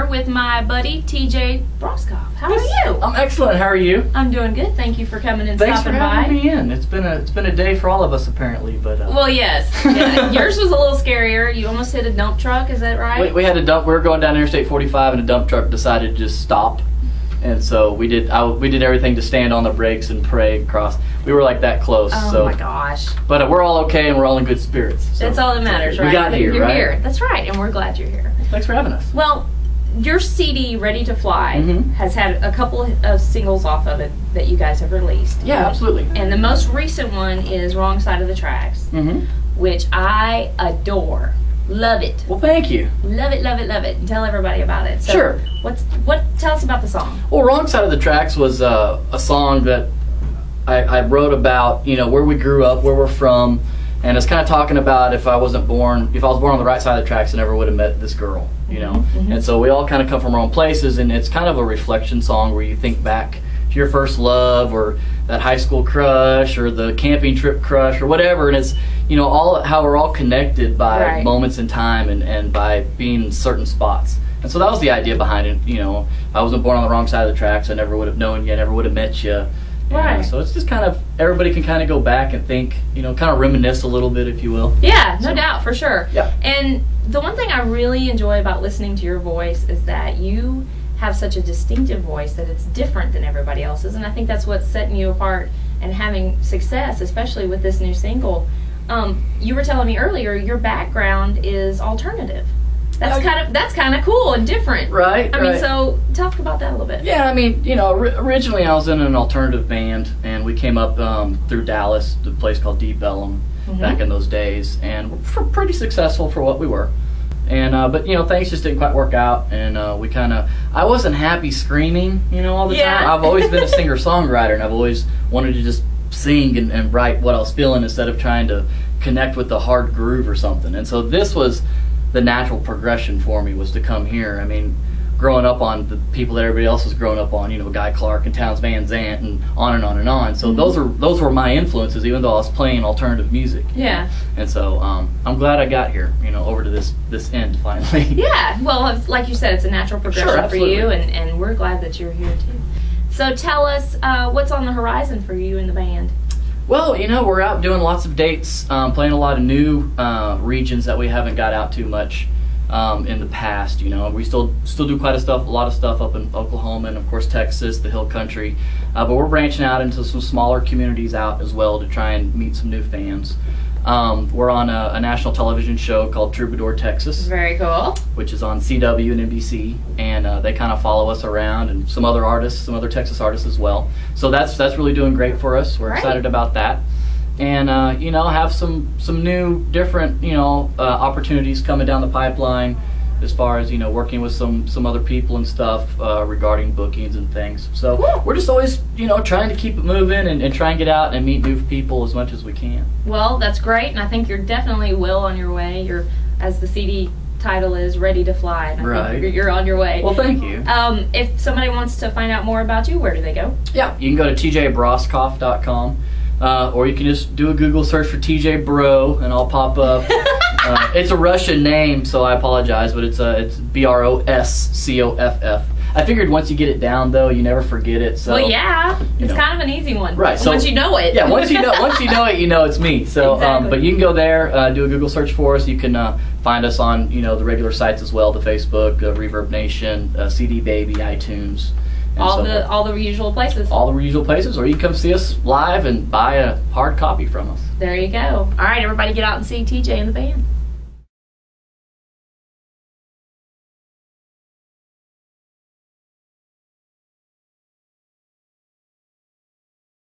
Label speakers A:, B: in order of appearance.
A: here with my buddy TJ Broscoff. How are you?
B: I'm excellent. How are you?
A: I'm doing good. Thank you for coming and
B: Thanks
A: stopping
B: for having
A: by.
B: me in. It's been a day for all of us apparently, but
A: well, yes. Yeah. Yours was a little scarier. You almost hit a dump truck. Is that right?
B: we had a dump. We were going down Interstate 45, and a dump truck decided to just stop. And so we did everything to stand on the brakes and pray and cross. We were like that close.
A: Oh my gosh!
B: But we're all okay and we're all in good spirits. So
A: that's all that matters, right?
B: We got here,
A: You're
B: right?
A: here. That's right, and we're glad you're here.
B: Thanks for having us.
A: Well, your CD "Ready to Fly" has had a couple of singles off of it that you guys have released.
B: Yeah, absolutely.
A: And the most recent one is "Wrong Side of the Tracks," which I adore. Love it.
B: Well, thank you.
A: Love it, love it, love it. And tell everybody about it. So
B: sure.
A: Tell us about the song.
B: Well, "Wrong Side of the Tracks" was a song that I wrote about, where we grew up, where we're from, and it's kind of talking about if I was born on the right side of the tracks, I never would have met this girl, And so we all kind of come from our own places, and it's kind of a reflection song where you think back to your first love or that high school crush or the camping trip crush or whatever, and it's all how we're all connected by moments in time and by being in certain spots. And so that was the idea behind it. If I wasn't born on the wrong side of the tracks, I never would have known you, I never would have met you.
A: Right.
B: So it's just kind of, everybody can kind of go back and think, kind of reminisce a little bit, if you will.
A: Yeah, no doubt, for sure.
B: Yeah.
A: And the one thing I really enjoy about listening to your voice is that you have such a distinctive voice that it's different than everybody else's, and I think that's what's setting you apart and having success, especially with this new single. You were telling me earlier your background is alternative. That's kind of cool and different.
B: Right.
A: I mean, so talk about that a little bit.
B: Yeah, I mean, originally I was in an alternative band, and we came up through Dallas, the place called Deep Ellum, back in those days, and we're pretty successful for what we were. And but things just didn't quite work out, and I wasn't happy screaming, all the time. I've always been a singer-songwriter, and I've always wanted to just sing and write what I was feeling instead of trying to connect with the hard groove or something. And so this was the natural progression for me, was to come here. I mean, growing up on the people that everybody else was growing up on, Guy Clark and Townes Van Zandt and on and on and on. So those were my influences, even though I was playing alternative music.
A: Yeah.
B: And so I'm glad I got here, over to this end finally.
A: Yeah. Well, like you said, it's a natural progression for you, and we're glad that you're here too. So tell us what's on the horizon for you and the band.
B: Well, we're out doing lots of dates, playing a lot of new regions that we haven't got out to much in the past. We still do quite a lot of stuff up in Oklahoma and of course Texas, the Hill Country, but we're branching out into some smaller communities out as well to try and meet some new fans. We're on a national television show called Troubadour, Texas.
A: Very cool.
B: Which is on CW and NBC, and they kind of follow us around, and some other Texas artists as well. So that's really doing great for us. We're excited about that, and have some new different opportunities coming down the pipeline, as far as working with some other people and stuff regarding bookings and things. So we're just always trying to keep it moving and try and get out and meet new people as much as we can.
A: Well, that's great, and I think you're definitely well on your way. You're, as the CD title is, Ready to Fly. And I think you're on your way.
B: Well, thank you.
A: If somebody wants to find out more about you, where do they go?
B: Yeah, you can go to tjbroscoff.com, or you can just do a Google search for TJ Bro, and I'll pop up. It's a Russian name, so I apologize, but it's Broscoff. I figured once you get it down, though, you never forget it. So,
A: well, yeah, it's kind of an easy one.
B: Right. So
A: once you know it.
B: Yeah, once you know it, it's me. So,
A: exactly.
B: But you can go there, do a Google search for us. You can find us on the regular sites as well, the Facebook, Reverb Nation, CD Baby, iTunes.
A: All the usual places.
B: All the usual places, or you can come see us live and buy a hard copy from us.
A: There you go. All right, everybody, get out and see TJ and the band.